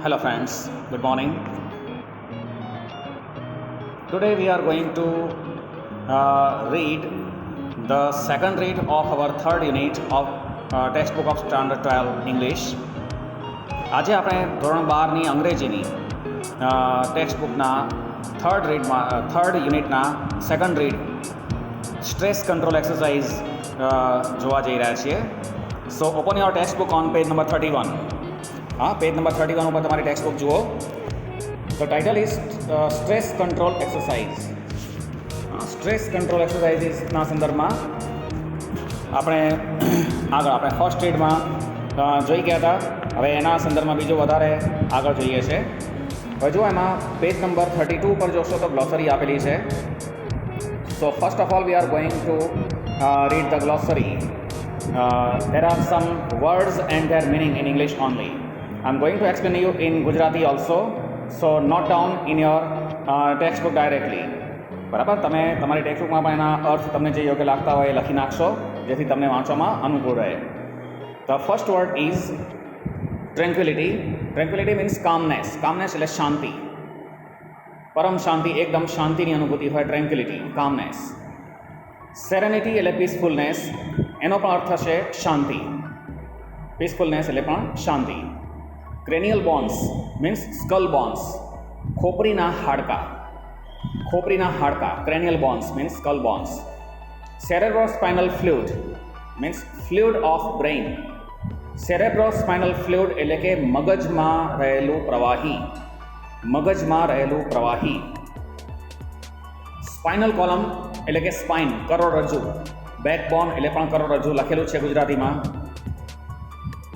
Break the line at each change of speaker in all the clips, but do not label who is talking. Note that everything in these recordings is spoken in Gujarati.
Hello friends, good morning. Today we are going to read the second read of our third unit of textbook of Standard 12 English. આજે આપણે ધોરણ 12ની અંગ્રેજીની ટેક્સ્ટબુકના થર્ડ યુનિટના second read stress control exercise જોવા જઈ રહ્યા છીએ. So open your textbook on page number 31. Page number 31 ઉપર તમારી ટેક્સ્ટબુક જુઓ. The title is stress control exercise. Stress control એક્સરસાઇઝના સંદર્ભમાં આપણે ફર્સ્ટ રીડમાં જોઈ ગયા હતા. હવે એના સંદર્ભમાં બીજો વધારે આગળ જોઈએ છે. હવે જો એમાં પેજ નંબર 32 ઉપર જોશો તો ગ્લોસરી આપેલી છે. So first of all we are going to read the glossary. There are some words and their meaning in English only. I'm going to explain you in Gujarati also. So note down in your textbook directly. બરાબર, તમે તમારી ટેક્સ્ટબુકમાં પણ એના અર્થ તમને જે યોગ્ય લાગતા હોય એ લખી નાખશો, જેથી તમને વાંચવામાં અનુકૂળ રહે. The first word is tranquility. Tranquility means calmness. Calmness એટલે શાંતિ, પરમ શાંતિ, એકદમ શાંતિની અનુભૂતિ હોય, ટ્રેન્ક્વિલિટી, કામનેસ. સેરેનિટી એટલે પીસફુલનેસ, એનો પણ અર્થ થશે શાંતિ. પીસફુલનેસ એટલે પણ શાંતિ. Cranial bones means skull bones, ખોપરીના હાડકા. ખોપરીના હાડકા, cranial bones means skull bones. Cerebrospinal fluid means fluid of brain. Cerebrospinal fluid એટલે કે મગજમાં રહેલું પ્રવાહી, મગજમાં રહેલું પ્રવાહી. સ્પાઇનલ કોલમ એટલે કે સ્પાઇન, કરોડરજ્જુ. બેકબોન એટલે પણ કરોડરજ્જુ લખેલું છે ગુજરાતીમાં.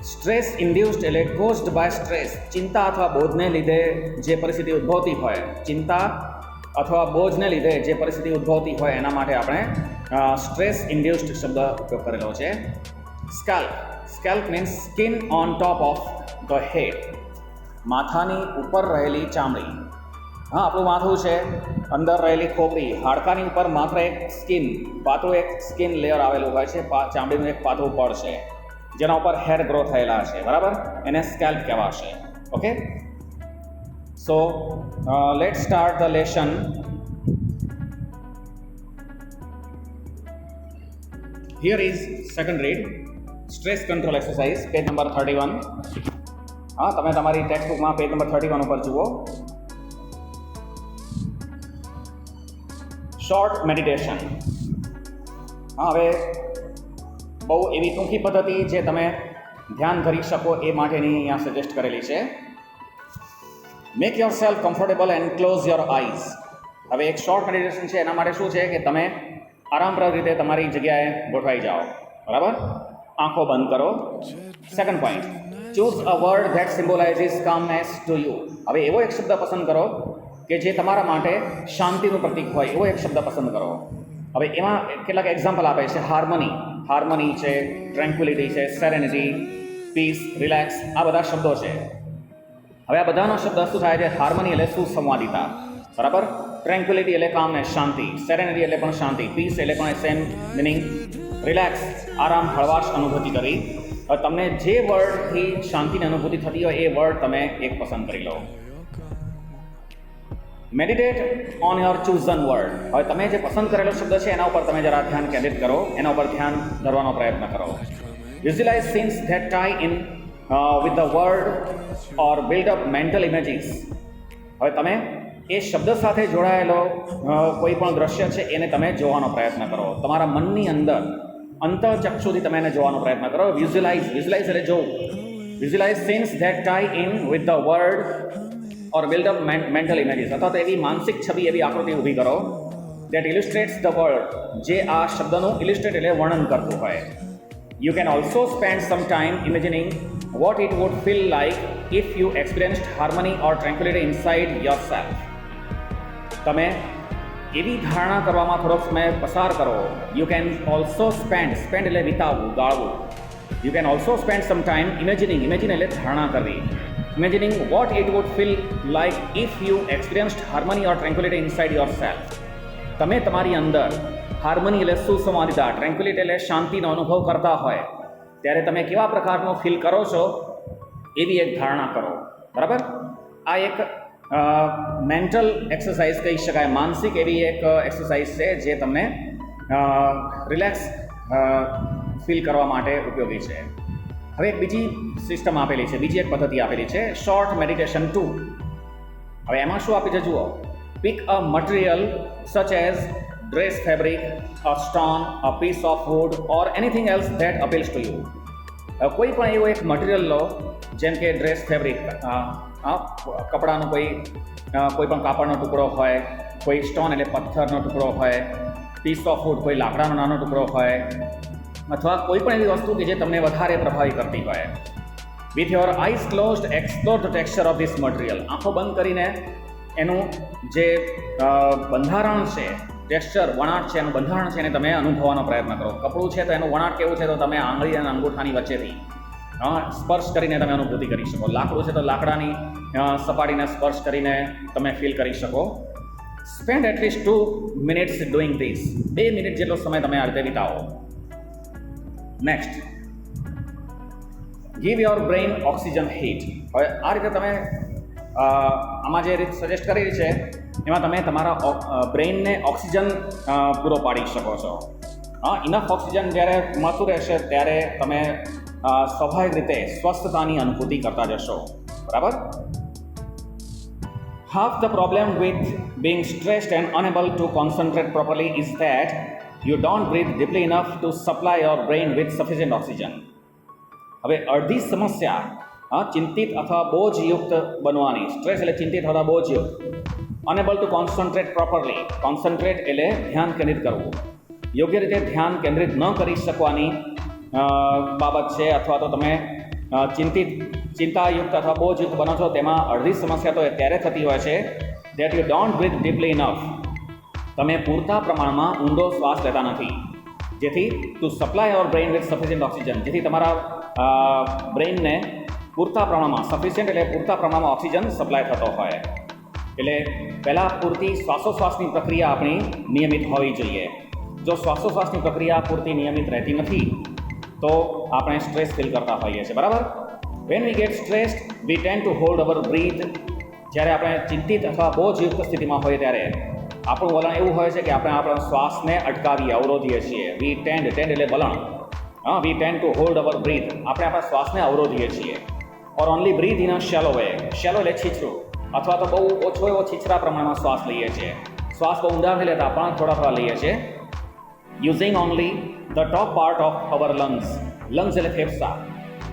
સ્ટ્રેસ ઇન્ડ્યુસ્ડ એટલે કોઝડ બાય સ્ટ્રેસ, ચિંતા અથવા બોજને લીધે જે પરિસ્થિતિ ઉદ્ભવતી હોય, ચિંતા અથવા બોજને લીધે જે પરિસ્થિતિ ઉદ્ભવતી હોય એના માટે આપણે સ્ટ્રેસ ઇન્ડ્યુસ્ડ શબ્દ ઉપયોગ કરેલો છે. Scalp. Scalp means skin on top of the head, માથાની ઉપર રહેલી ચામડી. આપણું માથું છે, અંદર રહેલી ખોપરી, હાડકાની ઉપર માત્ર એક સ્કિન, પાતળું એક સ્કિન લેયર આવેલું હોય છે, ચામડીનું એક પાતળું પડ છે જેના ઉપર હેર ગ્રો થયેલા છે. બરાબર, એને સ્કેલ્પ કહેવાશે. Okay, so let start the lesson. Here is second read stress control exercise, page number 31. તમે તમારી ટેક્સ્ટબુકમાં પેજ નંબર 31 ઉપર જુઓ. Short meditation. હવે બહુ એવી ટૂંકી પદ્ધતિ જે તમે ધ્યાન ધરી શકો એ માટેની અહીંયા સજેસ્ટ કરેલી છે. Make yourself comfortable and close your eyes. હવે એક શોર્ટ મેડિટેશન છે, એના માટે શું છે કે તમે આરામપ્રદ રીતે તમારી જગ્યાએ ગોઠવાઈ જાઓ. બરાબર, આંખો બંધ કરો. Second point, choose a word that symbolises calmness to you. હવે એવો એક શબ્દ પસંદ કરો કે જે તમારા માટે શાંતિનું પ્રતીક હોય, એવો એક શબ્દ પસંદ કરો. હવે એમાં કેટલાક એક્ઝામ્પલ આપે છે. હાર્મની છે, ટ્રેન્ક્વિલિટી છે, સેરેનિટી, પીસ, રિલેક્સ, આ બધા શબ્દો છે. હવે આ બધાનો શબ્દ શું થાય છે? હાર્મની એટલે સુસંવાદિતા, બરાબર. ટ્રેન્ક્વિલિટી એટલે કામનેસ, શાંતિ. સેરેનિટી એટલે પણ શાંતિ. પીસ એટલે પણ સેમ મિનિંગ. રિલેક્સ, આરામ, હળવાશ અનુભૂતિ કરી. હવે તમને જે વર્ડથી શાંતિની અનુભૂતિ થતી હોય એ વર્ડ તમે એક પસંદ કરી લો. Meditate on your chosen word. હવે તમે જે પસંદ કરેલો શબ્દ છે એના ઉપર તમે જરા ધ્યાન કેન્દ્રિત કરો, એના ઉપર ધ્યાન ધરવાનો પ્રયત્ન કરો. Visualise scenes that tie in with the word or build up mental images. હવે તમે એ શબ્દ સાથે જોડાયેલો કોઈ પણ દ્રશ્ય છે એને તમે જોવાનો પ્રયત્ન કરો. તમારા મનની અંદર અંતઃચક્ષુથી તમે એને જોવાનો પ્રયત્ન કરો. વિઝ્યુલાઇઝ એટલે જોવું. Visualise scenes that tie in with the word or build up mental images. અથવા તો એવી માનસિક છબી, એવી આકૃતિ ઊભી કરો દેટ ઇલિસ્ટ્રેટ્સ ધ વર્ડ, જે આ શબ્દનું ઇલિસ્ટ્રેટ એટલે વર્ણન કરતું હોય. You can also spend some time imagining what it would feel like if you experienced harmony or tranquillity inside yourself. તમે એવી ધારણા કરવામાં થોડો સમય પસાર કરો. યુ કેન ઓલ્સો સ્પેન્ડ એટલે વિતાવવું, ગાળવું. You can also spend some time imagining એટલે ધારણા કરવી. Imagining what it would feel like if you experienced harmony or tranquility inside yourself. તમે તમારી અંદર હાર્મની એટલે સુસંવાદિતા, ટ્રેન્ક્વિલિટી એટલે શાંતિનો અનુભવ કરતા હોય ત્યારે તમે કેવા પ્રકારનો ફીલ કરો છો એવી એક ધારણા કરો. બરાબર. આ એક મેન્ટલ એક્સરસાઇઝ કહી શકાય, માનસિક એવી એક એક્સરસાઇઝ છે જે તમને રિલેક્સ ફીલ કરવા માટે ઉપયોગી છે. હવે એક બીજી સિસ્ટમ આપેલી છે, બીજી એક પદ્ધતિ આપેલી છે, શોર્ટ મેડિટેશન 2. હવે એમાં શું આપી છે જુઓ. Pick a material such as dress fabric, a stone, a piece of wood or anything else that appeals to you. કોઈ પણ એવો એક મટીરિયલ લો, જેમ કે ડ્રેસ ફેબ્રિક, કપડાનો કોઈ પણ કાપડનો ટુકડો હોય, કોઈ સ્ટોન એટલે પથ્થરનો ટુકડો હોય, પીસ ઓફ વુડ કોઈ લાકડાનો નાનો ટુકડો હોય, અથવા કોઈ પણ એવી વસ્તુ કે જે તમને વધારે પ્રભાવિત કરતી હોય. With your eyes closed explore the texture of this material. આંખો બંધ કરીને એનું જે બંધારણ છે, ટેક્સચર, વણાટ છે, એનું બંધારણ છે એને તમે અનુભવવાનો પ્રયત્ન કરો. કપડું છે તો એનું વણાટ કેવું છે તો તમે આંગળી અને અંગૂઠાની વચ્ચેથી સ્પર્શ કરીને તમે અનુભૂતિ કરી શકો. લાકડું છે તો લાકડાની સપાટીને સ્પર્શ કરીને તમે ફીલ કરી શકો. Spend at least 2 minutes doing this. 2 minute જેટલો સમય તમે આ રીતે વિતાવો. Next, give your brain oxygen heat. હવે આ રીતે તમે આમાં જે રીત સજેસ્ટ કરેલી છે એમાં તમે તમારા બ્રેઇનને ઓક્સિજન પૂરો પાડી શકો છો. ઇનફ ઓક્સિજન જ્યારે મળતું રહેશે ત્યારે તમે સ્વાભાવિક રીતે સ્વસ્થતાની અનુભૂતિ કરતા જશો. બરાબર. Half the problem with being stressed and unable to concentrate properly is that you don't breathe deeply enough to supply your brain with sufficient oxygen. હવે અડધી સમસ્યા ચિંતિત અથવા બોજયુક્ત બનવાની. સ્ટ્રેસ એટલે ચિંતિત અથવા બોજયુક્ત. Unable to concentrate properly. Concentrate એટલે ધ્યાન કેન્દ્રિત કરવું. યોગ્ય રીતે ધ્યાન કેન્દ્રિત ન કરી શકવાની બાબત છે, અથવા તો તમે ચિંતાયુક્ત અથવા બોજયુક્ત બનો છો. તેમાં અડધી સમસ્યા તો ત્યારે થતી હોય છે that you don't breathe deeply enough. તમે પૂરતા પ્રમાણમાં ઊંડો શ્વાસ લેતા નથી, જેથી to supply your brain with sufficient oxygen, જેથી તમારા બ્રેઇનને પૂરતા પ્રમાણમાં, સફિશિયન્ટ એટલે પૂરતા પ્રમાણમાં ઓક્સિજન સપ્લાય થતો હોય. એટલે પહેલાં પૂરતી શ્વાસોશ્વાસની પ્રક્રિયા આપણી નિયમિત હોવી જોઈએ. જો શ્વાસોશ્વાસની પ્રક્રિયા પૂરતી નિયમિત રહેતી નથી તો આપણે સ્ટ્રેસ ફીલ કરતા હોઈએ છીએ. બરાબર. When we get stressed we tend to hold our breath. જ્યારે આપણે ચિંતિત અથવા બોજયુક્ત સ્થિતિમાં હોઈએ ત્યારે આપણું વલણ એવું હોય છે કે આપણે આપણા શ્વાસને અટકાવીએ, અવરોધીએ છીએ. વી ટેન્ડ એટલે વલણ. We tend to hold our breath. આપણે આપણા શ્વાસને અવરોધીએ છીએ. Or only breathe in a shallow way. Shallow એટલે છીછરું, અથવા તો બહુ ઓછો એવો છીછરા પ્રમાણમાં શ્વાસ લઈએ છીએ. શ્વાસ બહુ ઊંડા નથી લેતા, પણ થોડા લઈએ છીએ. Using only the top part of our lungs. Lungs એટલે ફેફસા.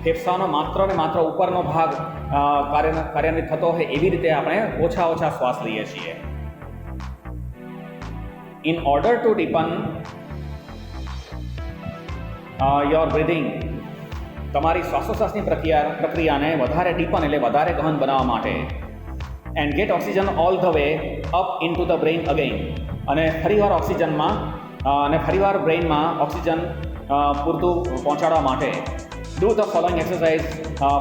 ફેફસાનો માત્ર ને માત્ર ઉપરનો ભાગ કાર્યાન્વિત થતો હોય એવી રીતે આપણે ઓછા શ્વાસ લઈએ છીએ. In order to deepen your breathing. તમારી શ્વાસોશ્વાસની પ્રક્રિયાને વધારે ડીપન એટલે વધારે ગહન બનાવવા માટે. And gate oxygen all the way up in to the brain again. અને ફરીવાર ઓક્સિજનમાં અને ફરીવાર બ્રેઇનમાં ઓક્સિજન પૂરતું પહોંચાડવા માટે do the following exercise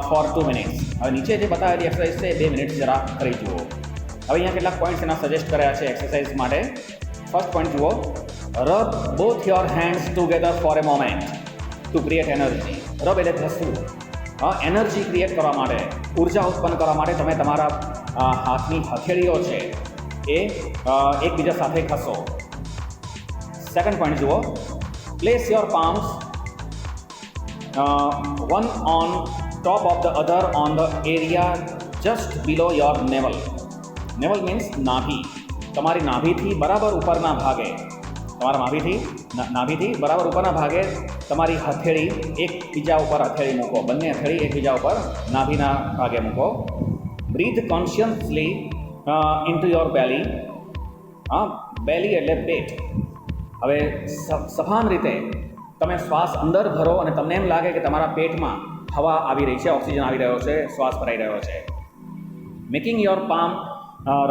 for 2 minutes. હવે નીચે જે બતાવેલી એક્સરસાઇઝ છે 2 મિનિટ જરા કરી જુઓ. હવે અહીંયા કેટલાક પોઈન્ટ્સ એના સજેસ્ટ કર્યા છે એક્સરસાઇઝ માટે. ફર્સ્ટ પોઈન્ટ જુઓ. Rub both your hands together four A moment to create energy. Rub એટલે ઘસવું. એનર્જી ક્રિએટ કરવા માટે, ઉર્જા ઉત્પન્ન કરવા માટે તમે તમારા હાથની હથેળીઓ છે એ એકબીજા સાથે ઘસો. સેકન્ડ પોઈન્ટ જુઓ. Place your palms one on top of the other on the area just below your navel. Navel means નાભી. તમારી નાભીથી બરાબર ઉપરના ભાગે, તમારા નાભીથી બરાબર ઉપરના ભાગે તમારી હથેળી એકબીજા ઉપર હથેળી મૂકો. બંને હથેળી એકબીજા ઉપર નાભીના ભાગે મૂકો. બ્રીથ કોન્શિયસલી ઇન્ટુ યોર બેલી. બેલી એટલે પેટ. હવે સભાન રીતે તમે શ્વાસ અંદર ભરો અને તમને એમ લાગે કે તમારા પેટમાં હવા આવી રહી છે, ઓક્સિજન આવી રહ્યો છે, શ્વાસ ભરાઈ રહ્યો છે. Making your palm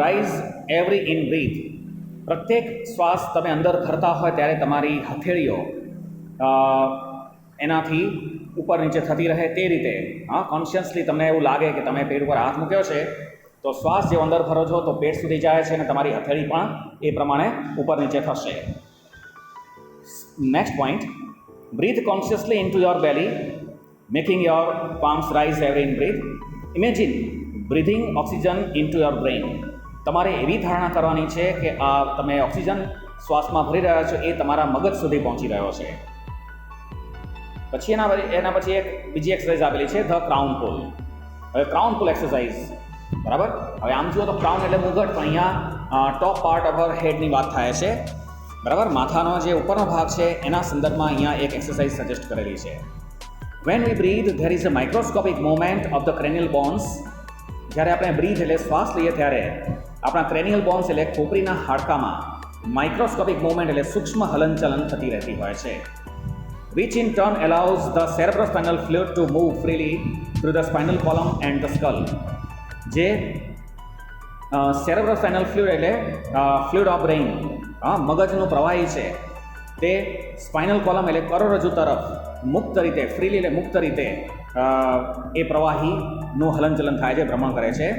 rise every in breath. પ્રત્યેક શ્વાસ તમે અંદર ભરતા હોય ત્યારે તમારી હથેળીઓ એનાથી ઉપર નીચે થતી રહે તે રીતે કોન્શિયસલી તમને એવું લાગે કે તમે પેટ ઉપર હાથ મૂક્યો છે તો શ્વાસ જે અંદર ભરો છો તો પેટ સુધી જાય છે અને તમારી હથેળી પણ એ પ્રમાણે ઉપર નીચે થશે. Next point. Breathe consciously into your belly, making your palms rise every in breath. Imagine breathing oxygen into your brain. તમારે એવી ધારણા કરવાની છે કે આ તમે ઓક્સિજન શ્વાસમાં ભરી રહ્યા છો એ તમારા મગજ સુધી પહોંચી રહ્યો છે. પછી એના પછી એક બીજી એક્સરસાઇઝ આપેલી છે ધ ક્રાઉન પુલ. હવે ક્રાઉન પુલ એક્સરસાઇઝ, બરાબર. હવે આમ જુઓ તો ક્રાઉન એટલે મુગટ, પણ અહીંયા ટોપ પાર્ટ ઓફ અવર હેડની વાત થાય છે, બરાબર. માથાનો જે ઉપરનો ભાગ છે એના સંદર્ભમાં અહીંયા એક એક્સરસાઇઝ સજેસ્ટ કરેલી છે. When we breathe there is a microscopic movement of the cranial bones. જ્યારે આપણે બ્રીથ એટલે શ્વાસ લઈએ ત્યારે આપણા ક્રેનિયલ બોન્સ એટલે ખોપરીના હાડકામાં માઇક્રોસ્કોપિક મૂવમેન્ટ એટલે સૂક્ષ્મ હલનચલન થતી રહેતી હોય છે. which in turn allows the cerebrospinal fluid to move freely through the spinal column and the skull. જે cerebrospinal fluid એટલે ફ્લુઇડ ઓફ બ્રેઇન, મગજનું પ્રવાહી છે, તે સ્પાઇનલ કોલમ એટલે કરોડરજ્જુ તરફ મુક્ત રીતે, ફ્રીલી એટલે મુક્ત રીતે એ પ્રવાહીનું હલનચલન થાય છે, ભ્રમણ કરે છે.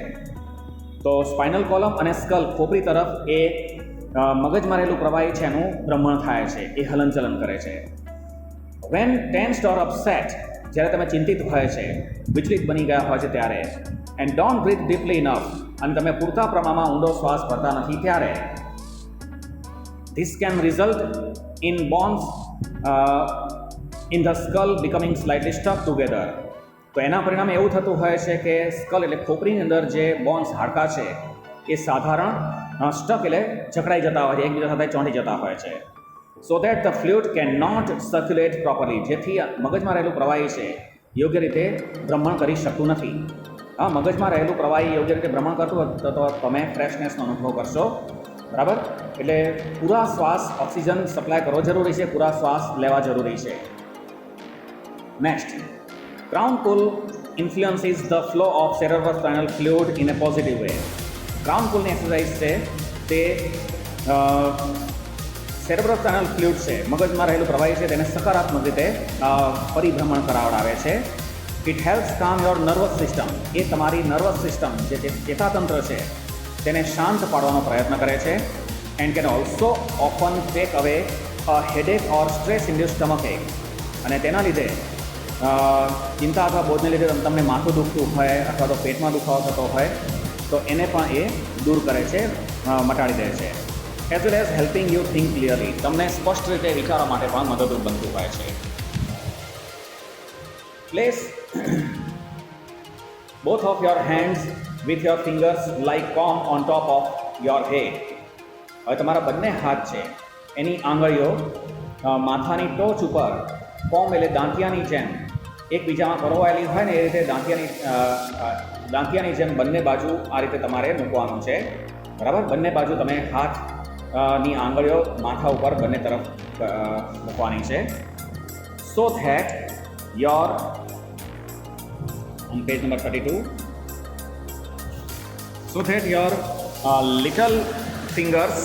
તો સ્પાઇનલ કોલમ અને સ્કલ ખોપરી તરફ એ મગજમાં રહેલું પ્રવાહી છે એનું ભ્રમણ થાય છે, એ હલનચલન કરે છે. વેન ટેન્સ્ડ ઓર અપસેટ, જ્યારે તમે ચિંતિત હોય છે, વિચલિત બની ગયા હોય છે ત્યારે, and don't breathe deeply enough, અને તમે પૂરતા પ્રમાણમાં ઊંડો શ્વાસ ભરતા નથી ત્યારે, this can result in bones in the skull becoming slightly stuck together. તો એના પરિણામે એવું થતું હોય છે કે સ્કલ એટલે ખોપરીની અંદર જે બોન્સ હાડકા છે એ સાધારણ સ્ટક એટલે જકડાઈ જતા હોય છે, એકબીજા સાથે ચોંટી જતા હોય છે. So that the fluid can not circulate properly, જેથી મગજમાં રહેલું પ્રવાહી છે યોગ્ય રીતે ભ્રમણ કરી શકતું નથી. મગજમાં રહેલું પ્રવાહી યોગ્ય રીતે ભ્રમણ કરતું હોય તો તમે ફ્રેશનેસનો અનુભવ કરશો, બરાબર. એટલે પૂરા શ્વાસ ઓક્સિજન સપ્લાય કરવો જરૂરી છે, પૂરા શ્વાસ લેવા જરૂરી છે. Next, crown pull influences the flow of cerebrospinal fluid in a positive way. Crown પુલની એક્સરસાઇઝ છે તે સેરેબ્રોસ્પાઇનલ ફ્લુઇડ છે, મગજમાં રહેલું પ્રવાહી છે, તેને સકારાત્મક રીતે પરિભ્રમણ કરાવડાવે છે. ઇટ હેલ્પ્સ કામ યોર નર્વસ સિસ્ટમ. એ તમારી નર્વસ સિસ્ટમ જે ચેતાતંત્ર છે તેને શાંત પાડવાનો પ્રયત્ન કરે છે. And can also often tech અવે હેડેક ઓર સ્ટ્રેસ ઇન્ડ્યુસ સ્ટમક એક. અને તેના લીધે ચિંતા અથવા બોધને લીધે તમને માથું દુખતું હોય અથવા તો પેટમાં દુખાવો થતો હોય તો એને પણ એ દૂર કરે છે, મટાડી દે છે. As well as helping you think clearly. તમને સ્પષ્ટ રીતે વિચારવા માટે પણ મદદરૂપ બનતું હોય છે. Place both of your hands with your fingers like palm on top of your head. હવે તમારા બંને હાથ છે એની આંગળીઓ માથાની ટોચ ઉપર પોમ એટલે દાંતિયાની જેમ એકબીજામાં પરોવાયેલી હોય ને એ રીતે દાંતિયાની જેમ બંને બાજુ આ રીતે તમારે મૂકવાનું છે, બરાબર. બંને બાજુ તમે હાથની આંગળીઓ માથા ઉપર બંને તરફ મૂકવાની છે. So that your on page number 32, so that your little fingers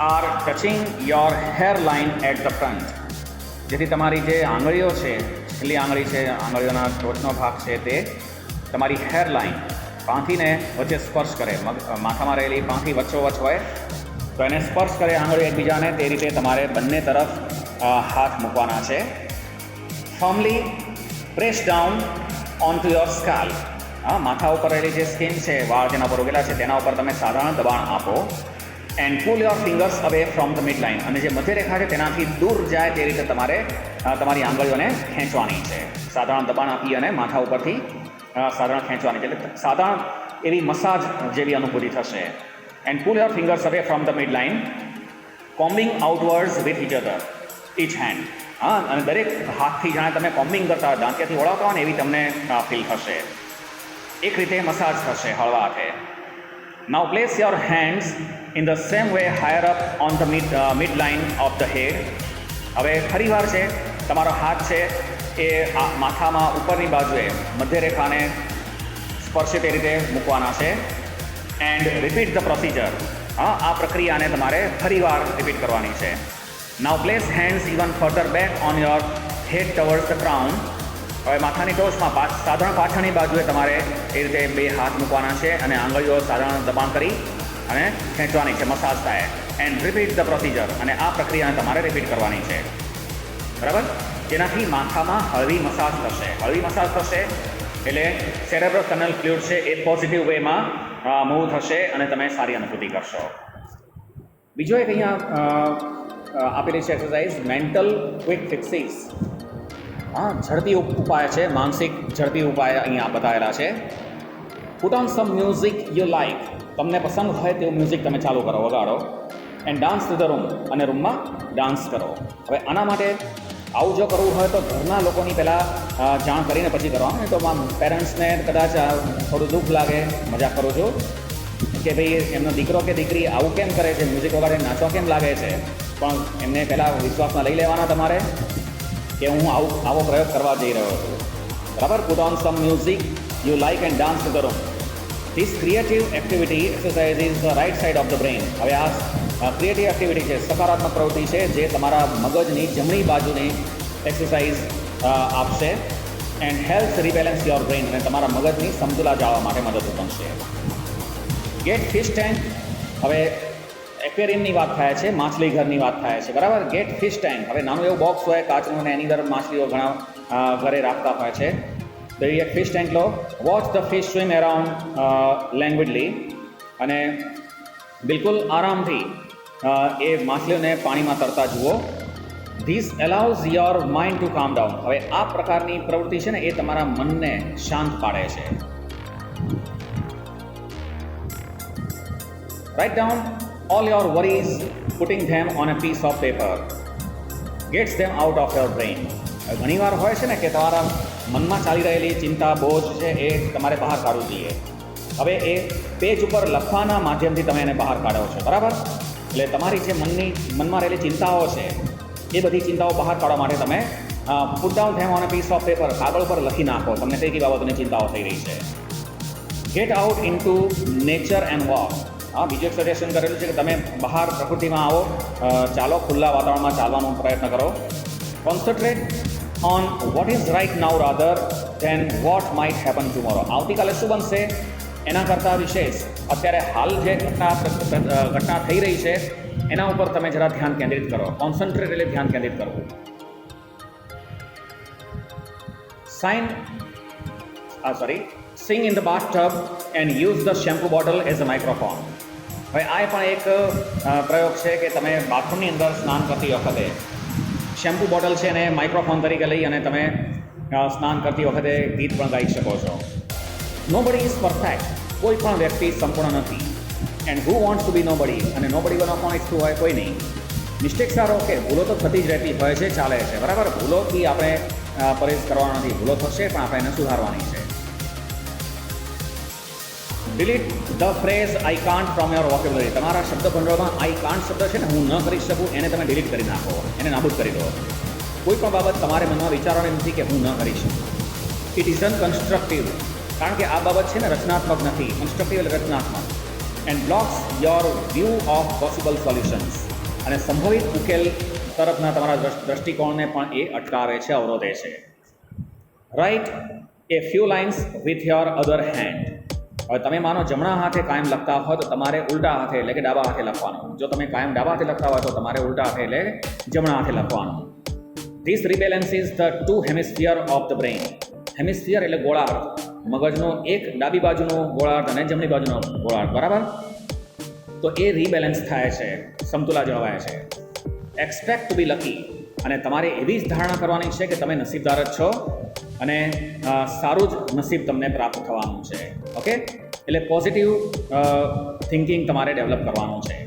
are touching your hairline at the front. જેથી તમારી જે આંગળીઓ છે, છેલ્લી આંગળી છે, આંગળીઓના ટોચનો ભાગ છે તે તમારી હેરલાઇન, પાંખીને વચ્ચે સ્પર્શ કરે. માથામાં રહેલી પાંખી વચ્ચોવચ્ચ હોય તો એને સ્પર્શ કરે આંગળીઓ એકબીજાને, તે રીતે તમારે બંને તરફ હાથ મૂકવાના છે. Firmly press down on to your skull. માથા ઉપર રહેલી જે સ્કિન છે, વાળ જેના ઉપર ઉગેલા છે તેના ઉપર તમે સાધારણ દબાણ આપો. And pull your fingers away from the mid line. અને જે મધ્યરેખા છે તેનાથી દૂર જાય તે રીતે તમારે તમારી આંગળીઓને ખેંચવાની છે. સાધારણ દબાણ આપી અને માથા ઉપરથી સાધારણ ખેંચવાની છે, એટલે સાધારણ એવી મસાજ જેવી અનુભૂતિ થશે. And pull your fingers away from the mid line, combing outwards with each hand. અને દરેક હાથથી જાણે તમે કોમ્બિંગ કરતા હોય, દાંતિયાથી ઓળાવતા હોય ને એવી તમને ફીલ થશે. એક રીતે મસાજ થશે હળવા હાથે. Now place your hands in the same way higher up on the mid line of the head. હવે ફરીવાર છે તમારો હાથ છે એ માથામાં ઉપરની બાજુએ મધ્યરેખાને સ્પર્શે તે રીતે મૂકવાના છે. And repeat the procedure. આ પ્રક્રિયાને તમારે ફરીવાર રિપીટ કરવાની છે. Now place hands even further back on your head towards the crown. હવે માથાની ટોચમાં સાધારણ પાછળની બાજુએ તમારે એ રીતે બે હાથ મૂકવાના છે અને આંગળીઓ સાધારણ દબાણ કરી અને ખેંચવાની છે, મસાજ થાય. And repeat the procedure. અને આ પ્રક્રિયાને તમારે રિપીટ કરવાની છે, બરાબર. જેનાથી માથામાં હળવી મસાજ થશે. હળવી મસાજ થશે એટલે સેરેબ્રોસ્પાઇનલ ફ્લુઇડ છે એ પોઝિટિવ વેમાં મૂવ થશે અને તમે સારી અનુભૂતિ કરશો. બીજો એક અહીંયા આપેલી છે એક્સરસાઇઝ મેન્ટલ ક્વિક ફિક્સીસ. ઝડપી ઉપાય છે, માનસિક ઝડપી ઉપાય અહીંયા બતાવેલા છે. Put on some music you like. તમને પસંદ હોય તેવું મ્યુઝિક તમે ચાલુ કરો, વગાડો. And dance to the room, અને રૂમમાં ડાન્સ કરો. હવે આના માટે આવું જો કરવું હોય તો ઘરના લોકોની પહેલાં જાણ કરીને પછી કરવાનું. તો પેરેન્ટ્સને કદાચ થોડું દુઃખ લાગે, મજાક કરું છું કે ભાઈ એમનો દીકરો કે દીકરી આવું કેમ કરે છે, મ્યુઝિક વગાડે નાચવા કેમ લાગે છે. પણ એમને પહેલાં વિશ્વાસમાં લઈ લેવાના તમારે કે હું આવો પ્રયોગ કરવા જઈ રહ્યો છું. બરાબર. Put on some music you like and dance to the room. This creative activity exercise is the right side of the brain. હવે આ ક્રિએટિવ એક્ટિવિટી છે, સકારાત્મક પ્રવૃત્તિ છે, જે તમારા મગજની જમણી બાજુની એક્સરસાઇઝ આપશે. And help rebalance your brain, અને તમારા મગજની સમતુલા જાળવવા માટે મદદ બનશે. Get fish tank. હવે એક્વેરિયમની વાત થાય છે, માછલી ઘરની વાત થાય છે. બરાબર. Get fish tank. હવે નાનું એવું બોક્સ હોય કાચનું, અને એની અંદર માછલીઓ ઘણા ઘરે રાખતા હોય છે. તો એ એક ફિશ ટેન્ક લો. Watch the fish swim around languidly, અને બિલકુલ આરામથી એ માછલીઓને પાણીમાં તરતા જુઓ. This allows your mind to calm down. હવે આ પ્રકારની પ્રવૃત્તિ છે ને એ તમારા મનને શાંત પાડે છે. Write down all your worries, putting them on a piece of paper gets them out of your brain. ઘણીવાર હોય છે ને કે તમારા મનમાં ચાલી રહેલી ચિંતા, બોજ છે એ તમારે બહાર કાઢવું જોઈએ. હવે એ પેજ ઉપર લખવાના માધ્યમથી તમે એને બહાર કાઢો છો. બરાબર. એટલે તમારી જે મનમાં રહેલી ચિંતાઓ છે એ બધી ચિંતાઓ બહાર કાઢવા માટે તમે put down them on a piece of paper, કાગળ પર લખી નાખો તમને કઈ કઈ બાબતોની ચિંતાઓ થઈ રહી છે. Get out into nature and walk. બીજું એક સજેશન કરેલું છે કે તમે બહાર પ્રકૃતિમાં આવો, ચાલો, ખુલ્લા વાતાવરણમાં ચાલવાનો પ્રયત્ન કરો. Concentrate on what is right now rather than what might happen tomorrow. આવતીકાલે શું બનશે એના કરતાં વિશેષ અત્યારે હાલ જે ઘટના થઈ રહી છે એના ઉપર તમે જરા ધ્યાન કેન્દ્રિત કરો. કોન્સન્ટ્રેટ એટલે ધ્યાન કેન્દ્રિત કરવું. Sing in the bathtub and use the shampoo bottle as a microphone. હવે આ પણ એક પ્રયોગ છે કે તમે બાથરૂમની અંદર સ્નાન કરતી વખતે શેમ્પુ બોટલ છે એને માઇક્રોફોન તરીકે લઈ અને તમે સ્નાન કરતી વખતે ગીત પણ ગાઈ શકો છો. Nobody is perfect. કોઈ પણ વ્યક્તિ સંપૂર્ણ નથી. And who wants to be nobody, અને નોબડી બનવા પણ ઈચ્છતું હોય કોઈ નહીં. Mistakes are okay. ભૂલો તો થતી જ રહેતી હોય છે, ચાલે છે. બરાબર. ભૂલોથી આપણે પરેશ કરવાનો નથી. ભૂલો થશે પણ આપણે એને સુધારવાની છે. Delete the phrase I can't from your vocabulary. તમારા શબ્દ ભંડોળમાં આઈ કાન્ટ શબ્દ છે ને, હું ન કરી શકું, એને તમે ડિલીટ કરી નાખો, એને નાબૂદ કરી દો. કોઈ પણ બાબત તમારે મનમાં વિચારવાની નથી કે હું ન કરી શકું. It is unconstructive. કારણ કે આ બાબત છે ને રચનાત્મક નથી. કન્સ્ટ્રક્ટિવ એટલે રચનાત્મક. And blocks your view of possible solutions. અને સંભવિત ઉકેલ તરફના તમારા દ્રષ્ટિકોણને પણ એ અટકાવે છે, અવરોધે છે. Write a few lines with your other hand. હવે તમે માનો જમણા હાથે કાયમ લખતા હોય તો તમારે ઉલટા હાથે એટલે કે ડાબા હાથે લખવાનું. જો તમે કાયમ ડાબા હાથે લખતા હોય તો તમારે ઉલટા હાથે એટલે જમણા હાથે લખવાનું. This rebalances the two hemisphere of the brain. Hemisphere એટલે ગોળાર્ધ. મગજનો એક ડાબી બાજુનો ગોળાર્ધ અને જમણી બાજુનો ગોળાર્ધ. બરાબર. તો એ રીબેલેન્સ થાય છે, સમતુલા જળવાય છે. એક્સપેક્ટ ટુ બી લકી. અને તમારે એવી જ ધારણા કરવાની છે કે તમે નસીબદાર જ છો અને સારું જ નસીબ તમને પ્રાપ્ત થવાનું છે. ઓકે. એટલે પોઝિટિવ થિંકિંગ તમારે ડેવલપ કરવાનું છે.